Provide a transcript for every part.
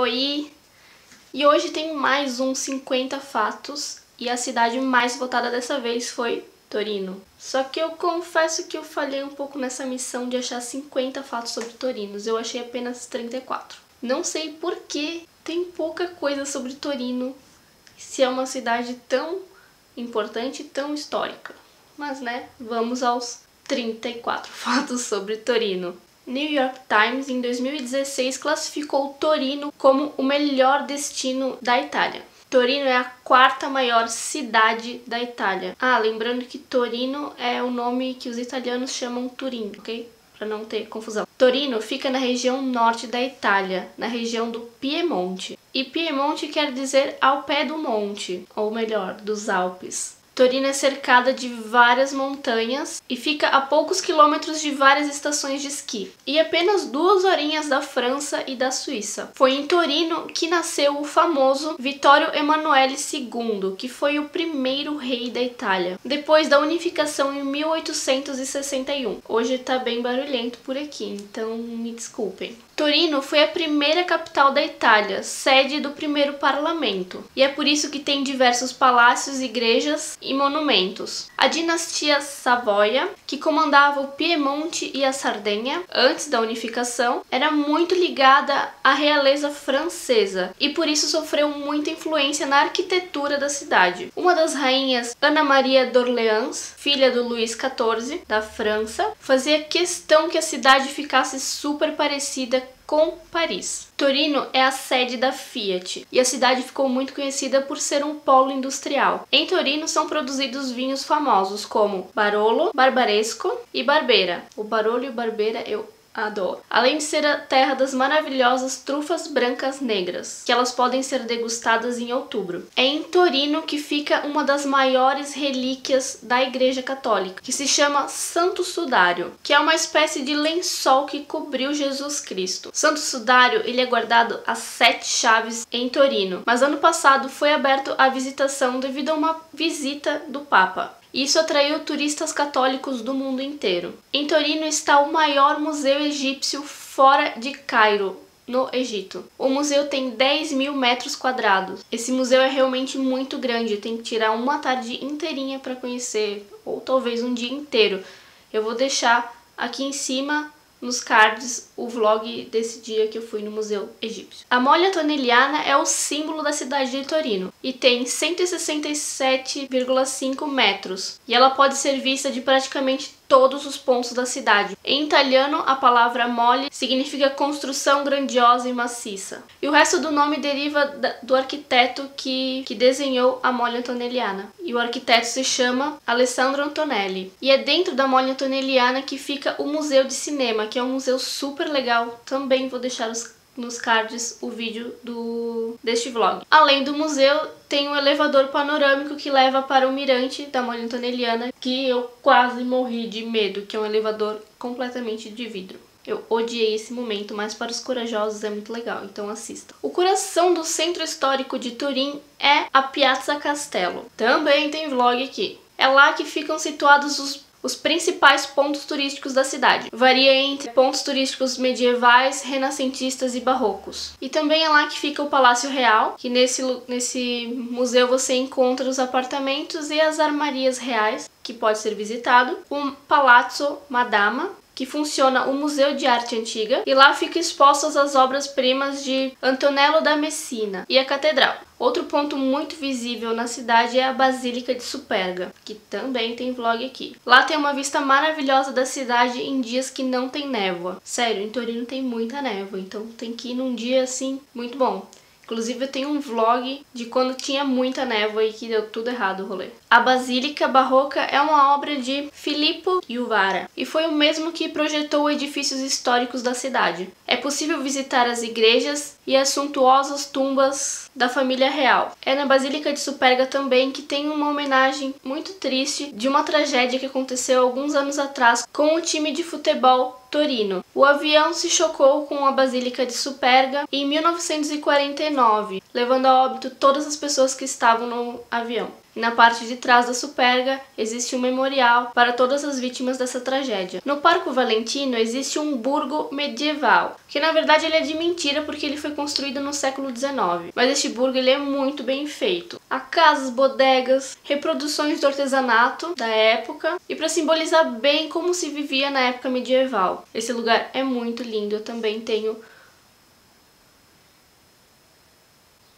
Oi! E hoje tem mais um 50 fatos e a cidade mais votada dessa vez foi Torino. Só que eu confesso que eu falhei um pouco nessa missão de achar 50 fatos sobre Torinos, eu achei apenas 34. Não sei por que tem pouca coisa sobre Torino, se é uma cidade tão importante e tão histórica. Mas vamos aos 34 fatos sobre Torino. New York Times, em 2016, classificou Torino como o melhor destino da Itália. Torino é a quarta maior cidade da Itália. Lembrando que Torino é o nome que os italianos chamam Turim, ok? Para não ter confusão. Torino fica na região norte da Itália, na região do Piemonte. E Piemonte quer dizer ao pé do monte, ou melhor, dos Alpes. Torino é cercada de várias montanhas e fica a poucos quilômetros de várias estações de esqui. E apenas 2 horinhas da França e da Suíça. Foi em Torino que nasceu o famoso Vittorio Emanuele II, que foi o primeiro rei da Itália, depois da unificação em 1861. Hoje tá bem barulhento por aqui, então me desculpem. Torino foi a primeira capital da Itália, sede do primeiro parlamento, e é por isso que tem diversos palácios, igrejas e monumentos. A dinastia Savoia, que comandava o Piemonte e a Sardenha antes da unificação, era muito ligada à realeza francesa e por isso sofreu muita influência na arquitetura da cidade. Uma das rainhas, Ana Maria d'Orléans, filha do Luís XIV da França, fazia questão que a cidade ficasse super parecida com Paris. Torino é a sede da Fiat e a cidade ficou muito conhecida por ser um polo industrial. Em Torino são produzidos vinhos famosos como Barolo, Barbaresco e Barbera. O Barolo e o Barbera eu adoro. Além de ser a terra das maravilhosas trufas brancas negras, que elas podem ser degustadas em outubro. É em Torino que fica uma das maiores relíquias da Igreja Católica, que se chama Santo Sudário, que é uma espécie de lençol que cobriu Jesus Cristo. Santo Sudário, ele é guardado às 7 chaves em Torino, mas ano passado foi aberto à visitação devido a uma visita do Papa. Isso atraiu turistas católicos do mundo inteiro. Em Torino está o maior museu egípcio fora de Cairo, no Egito. O museu tem 10.000 metros quadrados. Esse museu é realmente muito grande, tem que tirar uma tarde inteirinha para conhecer, ou talvez um dia inteiro. Eu vou deixar aqui em cima nos cards o vlog desse dia que eu fui no Museu Egípcio. A Mole Tonelliana é o símbolo da cidade de Torino e tem 167,5 metros e ela pode ser vista de praticamente todos os pontos da cidade. Em italiano, a palavra mole significa construção grandiosa e maciça. E o resto do nome deriva do arquiteto que desenhou a Mole Tonelliana. E o arquiteto se chama Alessandro Antonelli. E é dentro da Mole Tonelliana que fica o Museu de Cinema, que é um museu super legal. Também vou deixar nos cards o vídeo deste vlog. Além do museu, tem um elevador panorâmico que leva para o mirante da Mole Tonelliana, que eu quase morri de medo, que é um elevador completamente de vidro. Eu odiei esse momento, mas para os corajosos é muito legal, então assista. O coração do centro histórico de Turim é a Piazza Castello. Também tem vlog aqui. É lá que ficam situados os principais pontos turísticos da cidade. Varia entre pontos turísticos medievais, renascentistas e barrocos. E também é lá que fica o Palácio Real, que nesse museu você encontra os apartamentos e as armarias reais, que pode ser visitado. O Palazzo Madama, que funciona o Museu de Arte Antiga, e lá ficam expostas as obras-primas de Antonello da Messina e a Catedral. Outro ponto muito visível na cidade é a Basílica de Superga, que também tem vlog aqui. Lá tem uma vista maravilhosa da cidade em dias que não tem névoa. Sério, em Torino tem muita névoa, então tem que ir num dia assim muito bom. Inclusive eu tenho um vlog de quando tinha muita névoa e que deu tudo errado o rolê. A Basílica Barroca é uma obra de Filippo Juvara e foi o mesmo que projetou edifícios históricos da cidade. É possível visitar as igrejas e as suntuosas tumbas da família real. É na Basílica de Superga também que tem uma homenagem muito triste de uma tragédia que aconteceu alguns anos atrás com o time de futebol Torino. O avião se chocou com a Basílica de Superga em 1949, levando a óbito todas as pessoas que estavam no avião. E na parte de trás da Superga existe um memorial para todas as vítimas dessa tragédia. No Parco Valentino existe um burgo medieval, que na verdade ele é de mentira porque ele foi construído no século XIX. Mas este burgo ele é muito bem feito. Há casas, bodegas, reproduções do artesanato da época e para simbolizar bem como se vivia na época medieval. Esse lugar é muito lindo, eu também tenho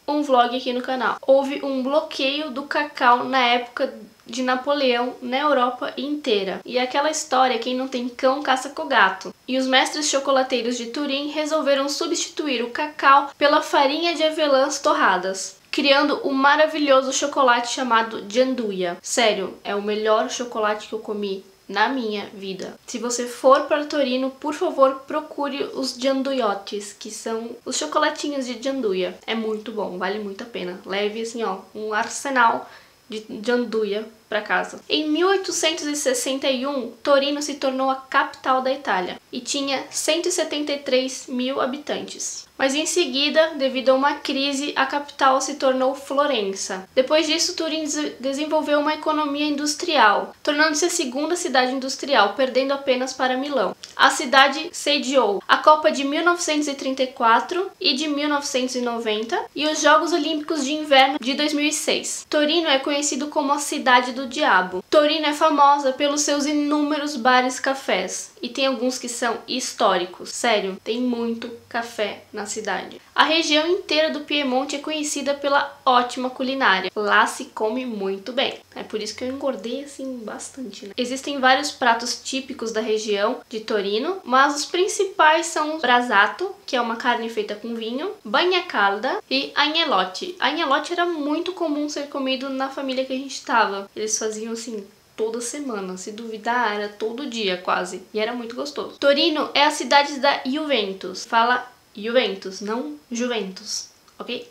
um vlog aqui no canal. Houve um bloqueio do cacau na época de Napoleão na Europa inteira. E aquela história, quem não tem cão caça com gato. E os mestres chocolateiros de Turim resolveram substituir o cacau pela farinha de avelãs torradas, criando o maravilhoso chocolate chamado Gianduia. Sério, é o melhor chocolate que eu comi na minha vida. Se você for para Torino, por favor, procure os gianduiotti, que são os chocolatinhos de Gianduia. É muito bom, vale muito a pena. Leve assim, ó, um arsenal de Gianduia para casa. Em 1861, Torino se tornou a capital da Itália e tinha 173 mil habitantes. Mas em seguida, devido a uma crise, a capital se tornou Florença. Depois disso, Turim desenvolveu uma economia industrial, tornando-se a segunda cidade industrial, perdendo apenas para Milão. A cidade sediou a Copa de 1934 e de 1990 e os Jogos Olímpicos de Inverno de 2006. Torino é conhecido como a cidade do diabo. Torino é famosa pelos seus inúmeros bares e cafés, e tem alguns que são históricos. Sério, tem muito café na cidade. A região inteira do Piemonte é conhecida pela ótima culinária. Lá se come muito bem. É por isso que eu engordei assim bastante, né? Existem vários pratos típicos da região de Torino, mas os principais são o brasato, que é uma carne feita com vinho, bagna calda e agnolotti. Agnolotti era muito comum ser comido na família que a gente estava. Eles faziam assim toda semana, se duvidar era todo dia quase, e era muito gostoso. Torino é a cidade da Juventus. Fala Juventus, não Juventus, ok?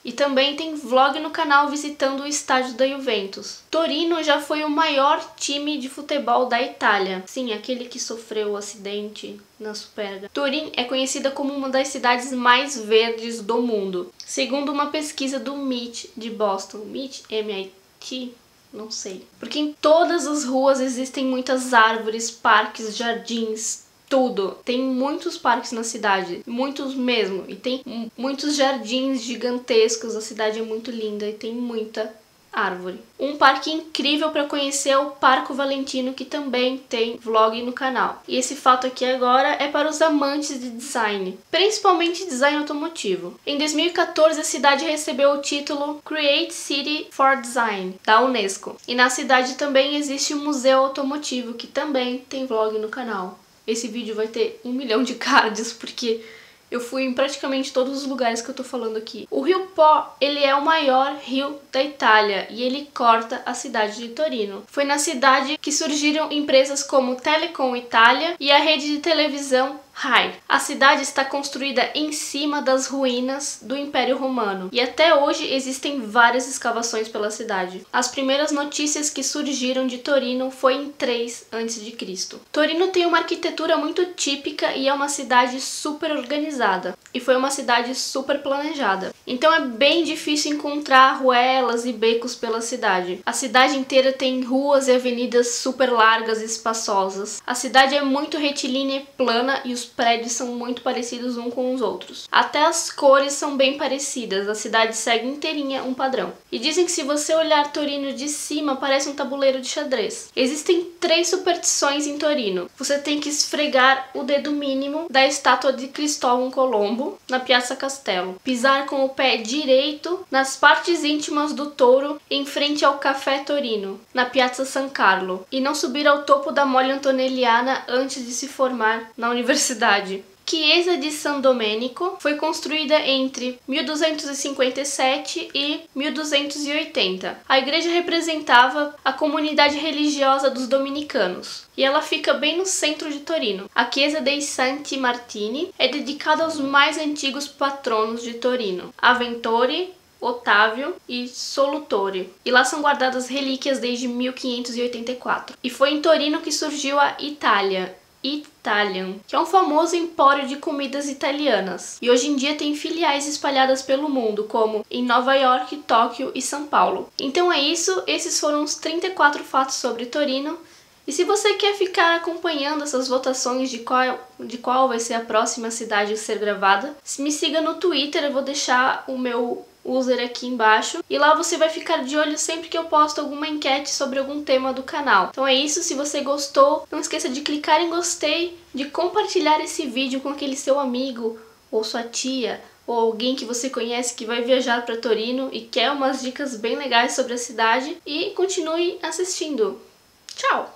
E também tem vlog no canal visitando o estádio da Juventus. Torino já foi o maior time de futebol da Itália. Sim, aquele que sofreu o acidente na Superga. Turim é conhecida como uma das cidades mais verdes do mundo, segundo uma pesquisa do MIT de Boston. MIT? MIT? Não sei. Porque em todas as ruas existem muitas árvores, parques, jardins, tudo. Tem muitos parques na cidade, muitos mesmo. E tem muitos jardins gigantescos, a cidade é muito linda e tem muita árvore. Um parque incrível para conhecer é o Parco Valentino, que também tem vlog no canal. E esse fato aqui agora é para os amantes de design, principalmente design automotivo. Em 2014, a cidade recebeu o título Create City for Design, da Unesco. E na cidade também existe um museu automotivo, que também tem vlog no canal. Esse vídeo vai ter 1 milhão de cards, porque eu fui em praticamente todos os lugares que eu tô falando aqui. O Rio Pó, ele é o maior rio da Itália e ele corta a cidade de Torino. Foi na cidade que surgiram empresas como Telecom Itália e a rede de televisão Rai. A cidade está construída em cima das ruínas do Império Romano e até hoje existem várias escavações pela cidade. As primeiras notícias que surgiram de Torino foi em 3 a.C. Torino tem uma arquitetura muito típica e é uma cidade super organizada. E foi uma cidade super planejada. Então é bem difícil encontrar ruelas e becos pela cidade. A cidade inteira tem ruas e avenidas super largas e espaçosas. A cidade é muito retilínea e plana e os prédios são muito parecidos uns com os outros. Até as cores são bem parecidas, a cidade segue inteirinha um padrão. E dizem que se você olhar Torino de cima, parece um tabuleiro de xadrez. Existem 3 superstições em Torino. Você tem que esfregar o dedo mínimo da estátua de Cristóvão Colombo na Piazza Castello. Pisar com o pé direito nas partes íntimas do touro em frente ao Café Torino, na Piazza San Carlo. E não subir ao topo da Mole Antonelliana antes de se formar na universidade. Chiesa di San Domenico foi construída entre 1257 e 1280. A igreja representava a comunidade religiosa dos dominicanos e ela fica bem no centro de Torino. A Chiesa dei Santi Martini é dedicada aos mais antigos patronos de Torino, Aventore, Otávio e Solutore. E lá são guardadas relíquias desde 1584. E foi em Torino que surgiu a Itália. Italian, que é um famoso empório de comidas italianas. E hoje em dia tem filiais espalhadas pelo mundo, como em Nova York, Tóquio e São Paulo. Então é isso, esses foram os 34 fatos sobre Torino. E se você quer ficar acompanhando essas votações de qual vai ser a próxima cidade a ser gravada, me siga no Twitter, eu vou deixar o meu user aqui embaixo. E lá você vai ficar de olho sempre que eu posto alguma enquete sobre algum tema do canal. Então é isso, se você gostou, não esqueça de clicar em gostei, de compartilhar esse vídeo com aquele seu amigo, ou sua tia, ou alguém que você conhece que vai viajar para Torino e quer umas dicas bem legais sobre a cidade. E continue assistindo. Tchau!